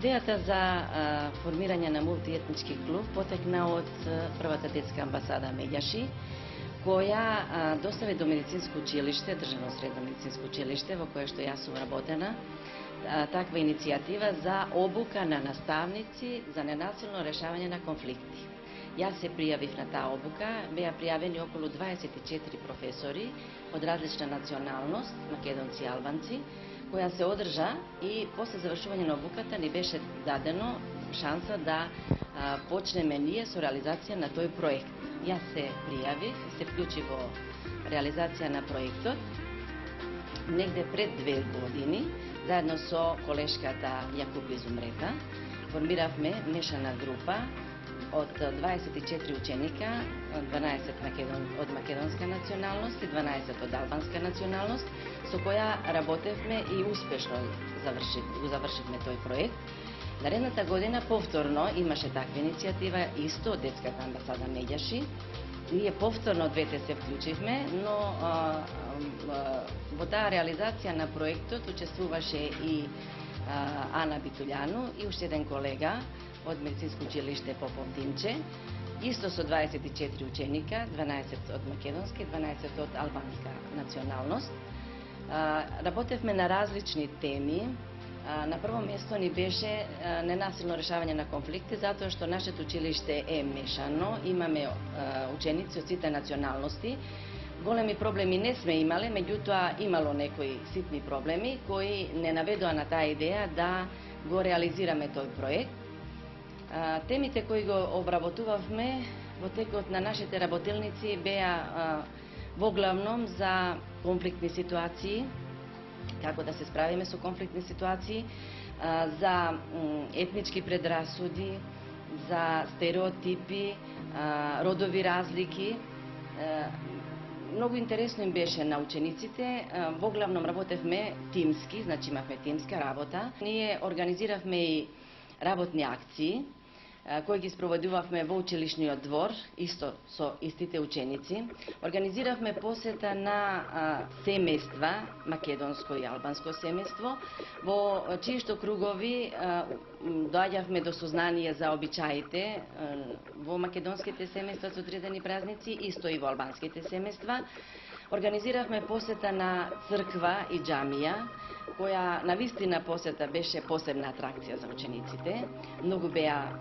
Идејата за формирање на мултиетнички клуб потекна од првата детска амбасада Меѓаши, која достави до медицинско училиште, државно средно медицинско училиште, во кое што јас сум работена, таква иницијатива за обука на наставници за ненасилно решавање на конфликти. Јас се пријавив на таа обука, беа пријавени околу 24 професори од различна националност, македонци и албанци, која се одржа и после завршување на обуката ни беше дадено шанса да почнеме ние со реализација на тој проект. Јас се пријавив, се вклучив во реализација на проектот негде пред 2 години, заедно со колешката Јакуп Изумрета. Формиравме мешана група од 24 ученика, 12 од македонска националност и 12 од албанска националност, со која работевме и успешно го завршивме тој проект. Наредната година повторно имаше таква иницијатива исто од детската амбасада Меѓаши. Ние повторно двете се вклучивме, но во таа реализација на проектот учествуваше и Ана Битулјану и уште еден колега од медицинско училиште Попов Димче, исто со 24 ученика, 12 од македонска и 12 од албанска националност. Работевме на различни теми. На прво место ни беше ненасилно решавање на конфликти, затоа што нашето училиште е мешано, имаме ученици од сите националности. Големи проблеми не сме имале, меѓутоа имало некои ситни проблеми кои не наведоа на таа идеја да го реализираме тој проект. Темите кои го обработувавме во текот на нашите работилници беа во главном за конфликтни ситуации, како да се справиме со конфликтни ситуации, за етнички предрасуди, за стереотипи, родови разлики. Многу интересно им беше на учениците. Во главном работевме тимски, значи имавме тимска работа. Ние организиравме и работни акции, кои ги спроведувавме во училишниот двор, исто со истите ученици. Организиравме посета на семејства, македонско и албанско семејство, во чиишто кругови доаѓавме до сознание за обичаите во македонските семејства со одредени празници, исто и во албанските семејства. Организиравме посета на црква и џамија, која навистина посета беше посебна атракција за учениците. Многу беа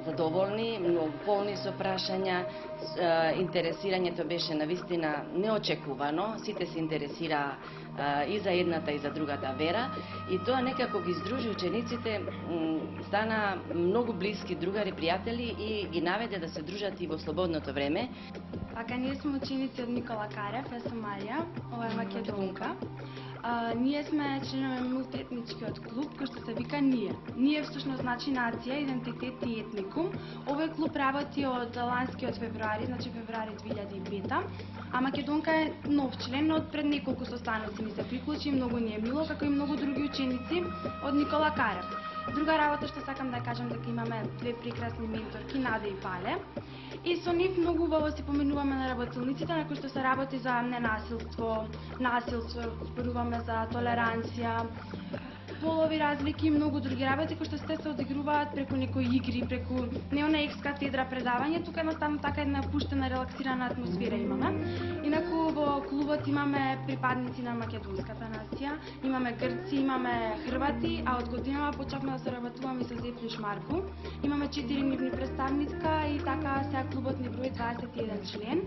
задоволни, многу полни со прашања, интересирањето беше навистина неочекувано, сите се интересираа и за едната и за другата вера, и тоа некако ги издружи учениците, стана многу блиски другари, пријатели и ги наведе да се дружат и во слободното време. Така, ние сме ученици од Никола Карев, јас сум Марија, ова е македонка. Ние сме членови мултиетничкиот клуб, кој што се вика НИЕ. НИЕ всушност значи нација, идентитет и етникум. Овој клуб работи од ланскиот февруари, значи февруари 2005, а македонка е нов член, од пред неколку состаноци ни се приклучи, многу ни е мило, како и многу други ученици од Никола Карев. Друга работа што сакам да кажам дека имаме две прекрасни менторки, Нада и Пале. И со нив многу убаво си поменуваме на работилниците, на кои што се работи за ненасилство, насилство, зборуваме за толеранција, полови разлики и многу други работи кои што се одигруваат преку некои игри, преку не она екс-катедра предавање, тука едноставно така една пуштена, релаксирана атмосфера имаме. Инаку во клубот имаме припадници на македонската нација, имаме грци, имаме хрвати, а од годинава почнавме да се работуваме со Зеплюш Марку. Имаме 4 нивни представничка и така сега клубот ни брои 21 член.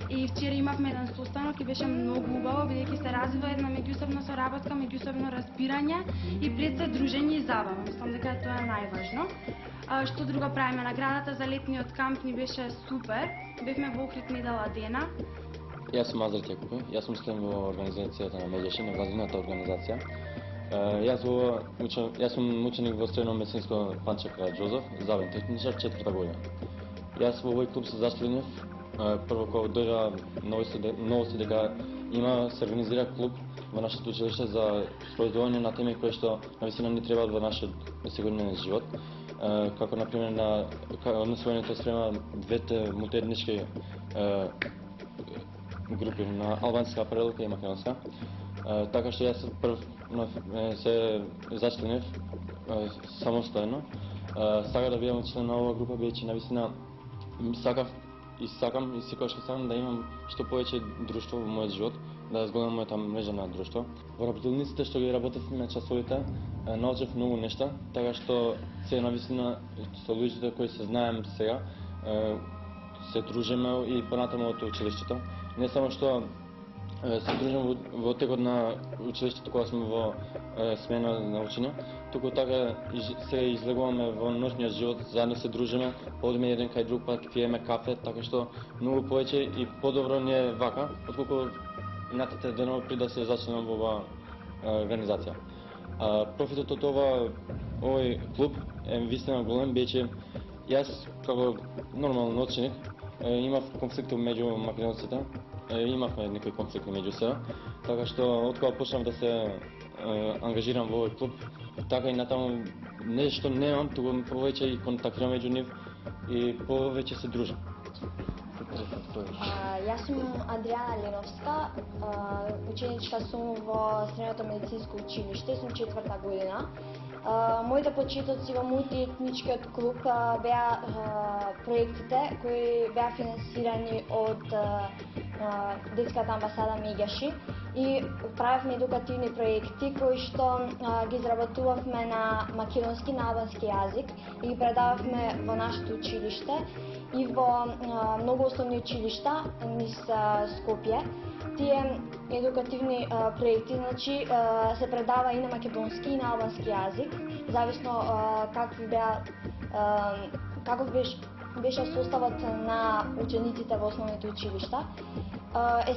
И вчера имавме еден состанок и беше многу убаво, бидејќи се развива една меѓусебна соработка, меѓусебно разбирање и пред се дружење и забава. Мислам дека тоа е најважно. Што друго правиме? Наградата за летниот камп ни беше супер. Бевме во Охрид недела дена. Јас сум Азрет Јакупи, јас сум член во организацијата на Меѓаши, на глазбената организација. Јас сум ученик во средно медицинско Панче Караџозов, завен техничар, 4-та година. Јас во овој клуб се зачленив прво кога дојде новости дека се организира клуб во нашето училиште за спроведување на теми кои што навистина ни требаат во нашиот секојдневен живот, како например на однесувањето спрема двете мултиетнички групи на албанска прелука и македонска. Така што јас прв се зачленив самостојно. Сакам да бидам член на оваа група, бидејќи навистина сакам и секогаш што сакам да имам што повеќе друштво во мојот живот, да зголемам мојата мрежа на друштво. Во работилниците што ги работевме на часовите, научев многу нешта, така што се навистина со луѓето кои се знаем сега, се дружиме и понатаму од училиштето. Не само што се дружиме во текот на училиштето кога сме во смена на учење, туку така се излегуваме во ноќниот живот, заедно се дружиме, одиме еден кај друг пат, пиеме кафе, така што многу повеќе и подобро ни е вака, отколку минатите денови пред да се зачленам во оваа организација. Профитот од овој клуб е вистина голем, бидејќи јас како нормален ученик имав конфликти меѓу македонците, имавме некои конфликти меѓу себе, така што од кога почнав да се ангажирам во овој клуб, така и натаму нешто немам, туку повеќе и контактирам меѓу нив и повеќе се дружам. Јас сум Адријана Леновска, ученичка сум во Средното медицинско училиште, сум 4-та година. Моите почетоци во мултиетничкиот клуб беа проектите кои беа финансирани од детската амбасада Мегаши и правевме едукативни проекти кои што ги изработувавме на македонски, на албански јазик и ги предававме во нашето училиште и во многу основни училишта низ Скопје. Тие едукативни проекти, значи, се предава и на македонски и на албански јазик, зависно каков беше составот на учениците во основните училишта.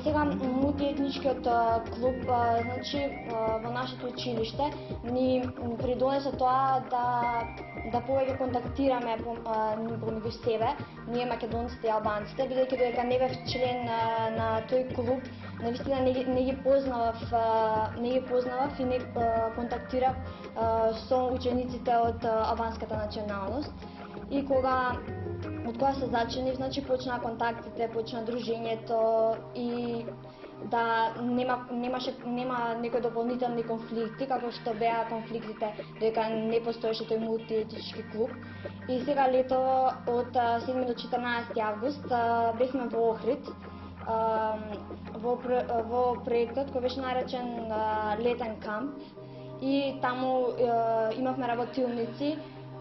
Сега мултиетничкиот клуб, значи, во нашето училиште ни придонесе тоа да повеќе контактираме помеѓу себе, ние македонците и албанците, бидејќи додека не бев член на тој клуб, навистина не ги познавав и не контактирав со учениците од албанската националност. И од кога се зачленив, значи почна контактите, почна дружењето и да нема некои дополнителни конфликти, како што беа конфликтите додека не постоеше тој мултиетнички клуб. И сега лето од 7 до 14 август бевме во Охрид, во проектот кој беше наречен Летен камп, и таму имавме работилници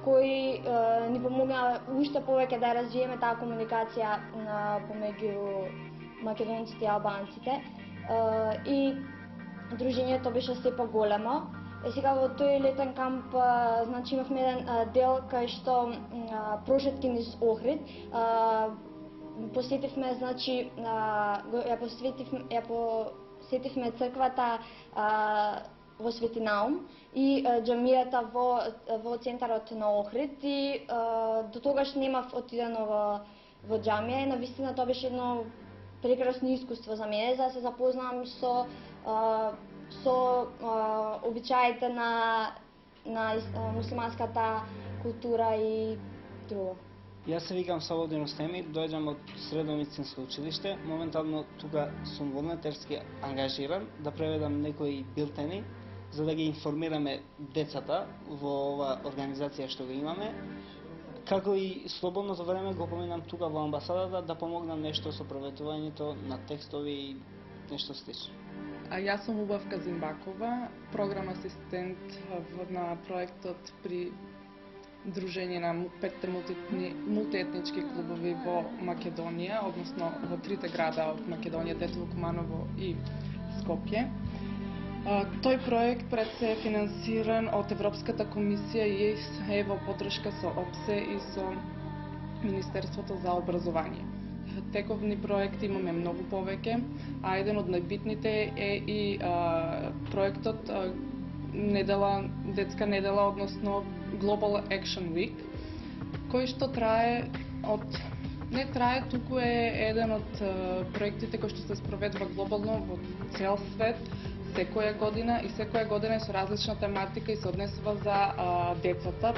кои ни помогнаа уште повеќе да развиеме таа комуникација помеѓу македонците и албанците и дружењето беше се поголемо. Сега во тој летен камп, значи, имавме еден дел кај што прошетки низ Охрид. Посетивме, значи, ја посетивме црквата во Свети Наум и џамијата во центарот на Охрид и до тогаш немав отидено во џамија и навистина тоа беше едно прекрасно искуство за мене, за да се запознам со обичаите на муслиманската култура и друго. Јас се викам Слободен Остеми, доаѓам од Средно медицинско училиште. Моментално тука сум волонтерски ангажиран да преведам некои билтени за да ги информираме децата во ова организација што го имаме. Како и слободното време го поминам тука во амбасадата да помогнам нешто со проветувањето на текстови и нешто слично. Јас сум Убавка Зимбакова, програм асистент на проектот при дружење на 5 мултиетнички клубови во Македонија, односно во 3 града од Македонија, Тетово, Куманово и Скопје. Тој проект пред се е финансиран од Европската комисија и е во поддршка со ОПСЕ и со Министерството за образование. Тековни проекти имаме многу повеќе, а еден од најбитните е и проектот детска недела, односно Global Action Week, кој што туку е еден од проектите кој што се спроведува глобално во цел свет секоја година и секоја година е со различна тематика и се однесува за децата,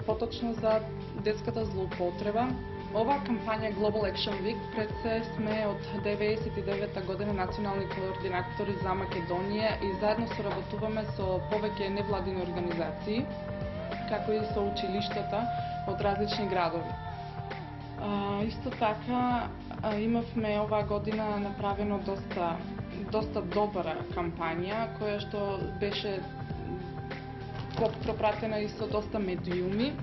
поточно за детската злоупотреба. Оваа кампања Global Action Week пред се сме од 99-та година национални координатори за Македонија и заедно соработуваме со повеќе невладини организации. како и со училиштата од различни градови. Исто така имавме оваа година направено доста добра кампања која што беше пропратена и со доста медиуми.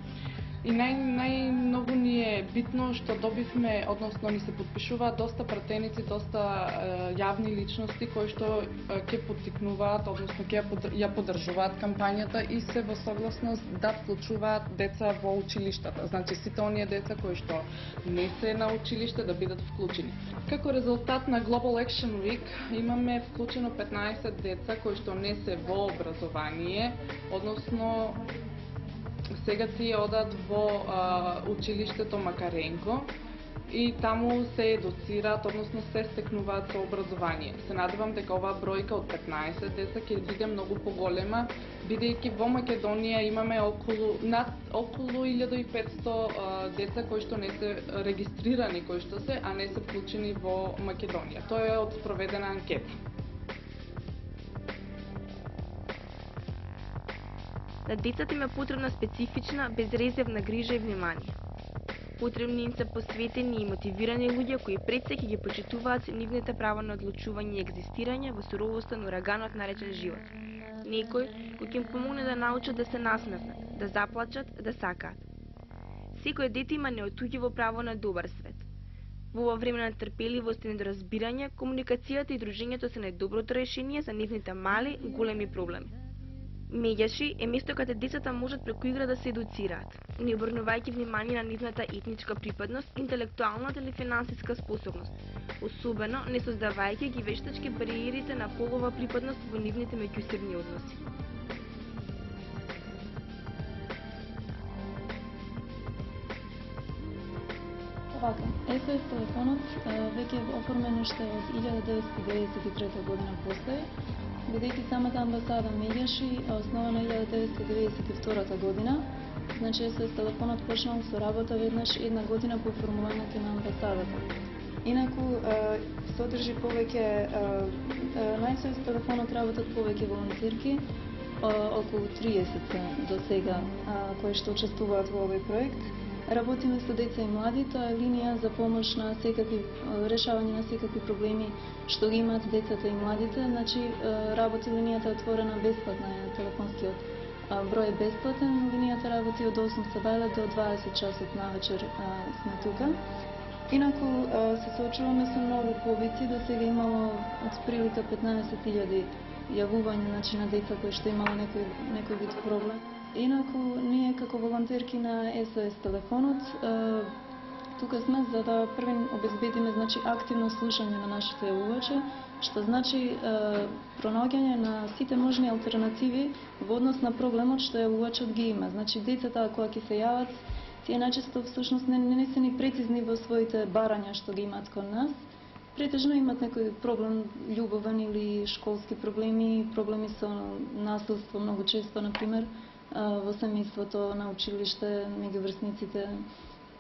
И најмногу ни е битно што добивме, односно ни се подпишуваат доста пратеници, доста јавни личности кои што ќе поттикнуваат, односно ќе ја поддржуваат кампањата и се во согласност да вклучуваат деца во училиштата. Значи сите оние деца кои што не се на училиште да бидат вклучени. Како резултат на Global Action Week имаме вклучено 15 деца кои што не се во образование, односно сега тие одат во училиштето Макаренко и таму се едуцираат, односно се стекнуваат со образование. Се надевам дека оваа бројка од 15 деца ќе биде многу поголема, бидејќи во Македонија имаме околу 1500 деца кои што не се регистрирани кои што се, а не се вклучени во Македонија. Тоа е од спроведена анкета. На децата им е потребна специфична, безрезервна грижа и внимание. Потребни им се посветени и мотивирани луѓе кои пред се ќе ги почитуваат нивните права на одлучување и екзистирање во суровоста на ураганот наречен живот. Некој кој ќе им помогне да научат да се насмевнат, да заплачат, да сакаат. Секој дете има неотуѓиво право на добар свет. Во ова време на трпеливост и недоразбирање, комуникацијата и дружењето се најдоброто решение за нивните мали, големи проблеми. Меѓаши е место каде децата можат преку игра да се едуцираат, не обрнувајќи внимание на нивната етничка припадност, интелектуалната или финансиска способност, особено не создавајќи ги вештачки бариерите на полова припадност во нивните меѓусебни односи. Вака, SOS телефонот веќе е оформен уште од 1993 година постои, бидејќи самата амбасада Меѓаши е основана 1992 година. Значи SOS телефонот почнал со работа веднаш една година по формувањето на амбасадата. Инаку содржи повеќе на SOS телефонот работат повеќе волонтерки, околу 30 до сега кои што учествуваат во овој проект. Работиме со деца и млади, тоа е линија за помош на решавање на секакви проблеми што ги имаат децата и младите. Значи, работи линијата отворена бесплатна, телефонскиот број е бесплатен, линијата работи од 8 сабајле до 20 часот на вечер сме тука. Инаку се соочуваме со многу повици, до сега имало од прилика 15.000 јавувања, значи, на деца кои што имало некој вид проблем. Инаку, ние како волонтерки на SOS телефонот, тука сме за да првен обезбедиме, значи, активно слушање на нашите јавувачи, што значи пронаоѓање на сите можни алтернативи во однос на проблемот што јавувачот ги има. Значи, децата кога ќе се јават, тие најчесто всушност не се ни прецизни во своите барања што ги имаат кон нас. Претежно имат некој проблем љубовен или школски проблеми со насилство многу често, например, во семејството, на училиште, меѓу врсниците.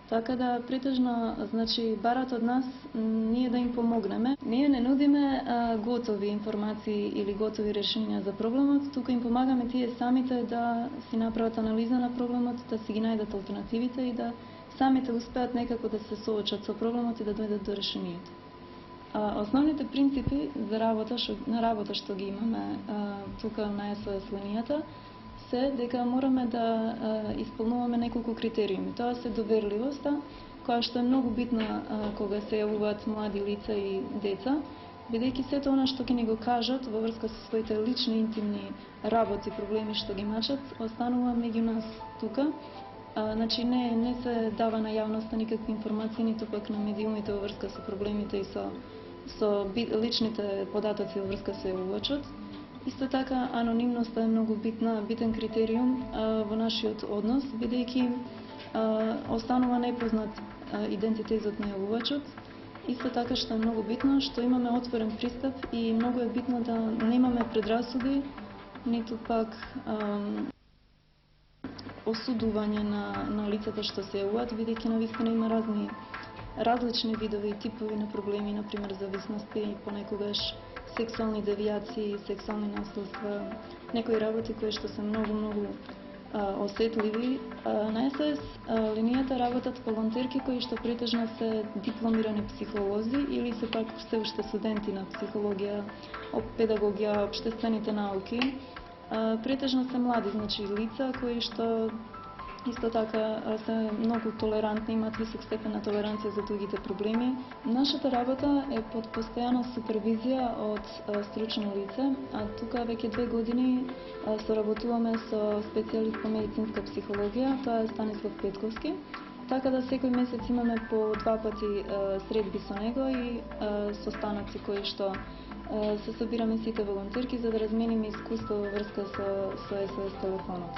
Така да, претежно, значи, барат од нас ние да им помогнеме. Ние не нудиме готови информации или готови решенија за проблемот, тука им помагаме тие самите да си направат анализа на проблемот, да си ги најдат алтернативите и да самите успеат некако да се соочат со проблемот и да дојдат до решението. Основните принципи за работа што ги имаме тука на SOS линијата се дека мораме да исполнуваме неколку критериуми. Тоа се доверливоста, која што е многу битна кога се јавуваат млади лица и деца, бидејќи сето она што ќе ни го кажат во врска со своите лични, интимни работи, проблеми што ги мачат, останува меѓу нас тука. Значи не се дава на јавноста никакви информации, ниту пак на медиумите во врска со проблемите и со личните податоци во врска со јавувачот. Исто така, анонимноста е многу битен критериум во нашиот однос, бидејќи останува непознат идентитетот на јавувачот. Исто така, што е многу битно, што имаме отворен пристап и многу е битно да немаме предрасуди, ниту пак осудување на лицата што се јавуваат, бидејќи навистина има различни видови и типови на проблеми, например зависности, понекогаш сексуални девијации, сексуални насилства, некои работи кои што се многу осетливи. На СОС линијата работат волонтерки кои што претежно се дипломирани психолози или се пак се уште студенти на психологија, педагогија, општествените науки. Претежно се млади, значи лица кои што исто така се многу толерантни, имаат висок степен на толеранција за другите проблеми. Нашата работа е под постојана супервизија од стручно лице, а тука веќе 2 години соработуваме со специјалист по медицинска психологија, тоа е Станислав Петковски. Така да секој месец имаме по 2 пати средби со него и состаноци кои што се собираме сите волонтерки за да размениме искуство во врска со СОС телефонот.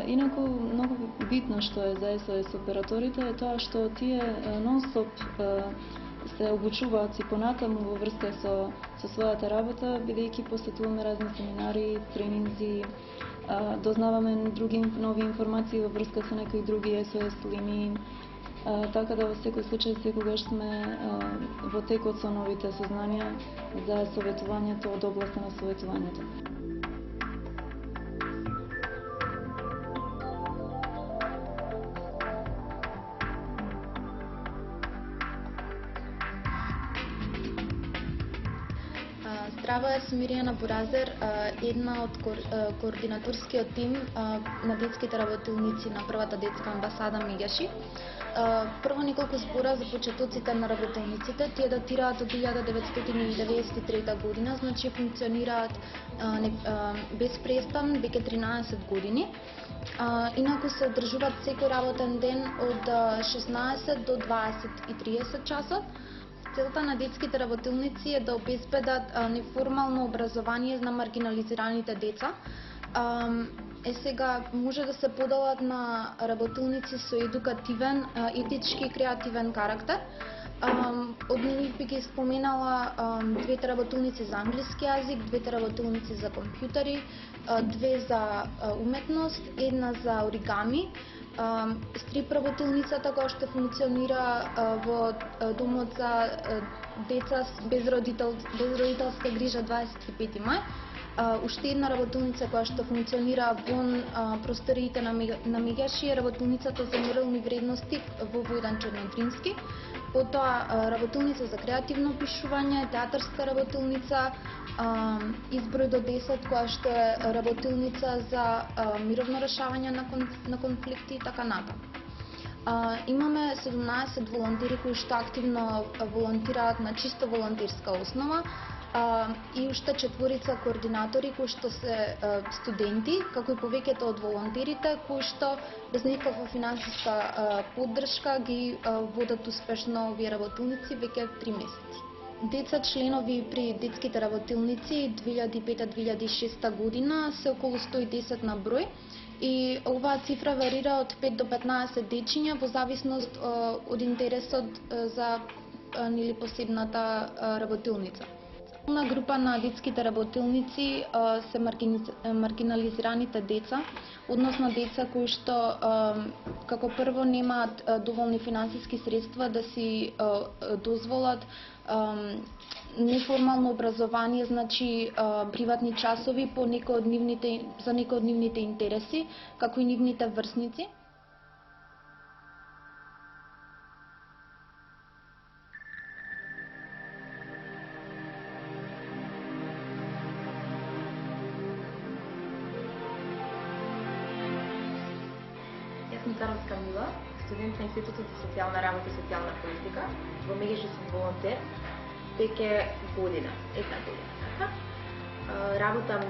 Инаку, многу битно што е за СОС операторите е тоа што тие нон-стоп се обучуваат и понатаму во врска со својата работа, бидејќи посетуваме разни семинари, тренинзи, дознаваме други нови информации во врска со некои други СОС линии, така да во секој случај секогаш сме во текот со новите сознанија за советувањето од областа на советувањето. Здраво, јас сум Миријана Буразер, една од координаторскиот тим на детските работилници на првата детска амбасада Мегеши. Прво неколку збора за почетоците на работилниците. Тие датираат од 1993 година, значи функционираат без престанок веќе 13 години. Инаку се одржуваат секој работен ден од 16 до 20:30 часот. Целта на детските работилници е да обезбедат неформално образование на маргинализираните деца. Сега може да се поделат на работилници со едукативен, етички и креативен карактер. Од нив би ги споменала 2 работилници за англиски јазик, 2 работилници за компјутери, 2 за уметност, 1 за оригами, стрип работилницата која што функционира во домот за деца без родителска грижа 25 мај, уште една работилница која што функционира вон просториите на Мегеши е работилницата за морални вредности во Војдан Чернодрински, потоа работилница за креативно пишување, театарска работилница, изброј до 10 која што е работилница за мировно решавање на конфликти и така натаму. Имаме 17 волонтери кои што активно волонтираат на чисто волонтерска основа и уште 4 координатори кои што се студенти, како и повеќето од волонтерите кои што без никаква финансиска поддршка ги водат успешно овие работилници веќе 3 месеци. Деца члenoви при детските работилници 2005-2006 година се околу 110 на број и оваа цифра варира од 5 до 15 дечиња во зависност од интересот за или посебната работилница. На група на детските работилници се маргинализираните деца, односно деца кои што како прво немаат доволни финансиски средства да си дозволат неформално образование, значи приватни часови за некои од нивните интереси, како и нивните врсници. Царовска Мила, студент на Институтот за социјална работа и социјална политика. Во Мегеши сум волонтер веќе година, една година. Работам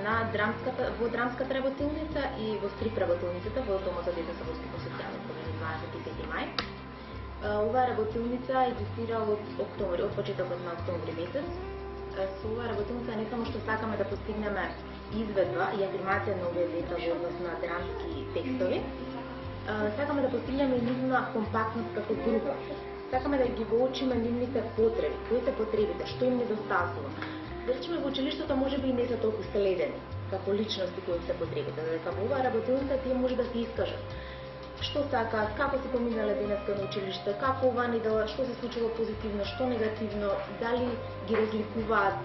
во драмската работилница и во стрип работилницата во домот за деца со социјални проблеми 25 мај. Оваа работилница екзистира од октомври, од почетокот на октомври месец. Со оваа работилница не само што сакаме да постигнеме изведба и афирмација на овие деца во однос на драмски текстови, сакаме да постигнеме и нивна компактност како група. Сакаме да ги воочиме нивните потреби, кои се потребите, што им недостасува. Да речеме во училиштето можеби и не се толку следени како личности кои се потребите, додека во оваа работилница тие може да се искажат. Што сакаат, како се поминале денеска на училиште, како оваа недела, што се случило позитивно, што негативно, дали ги разликуваат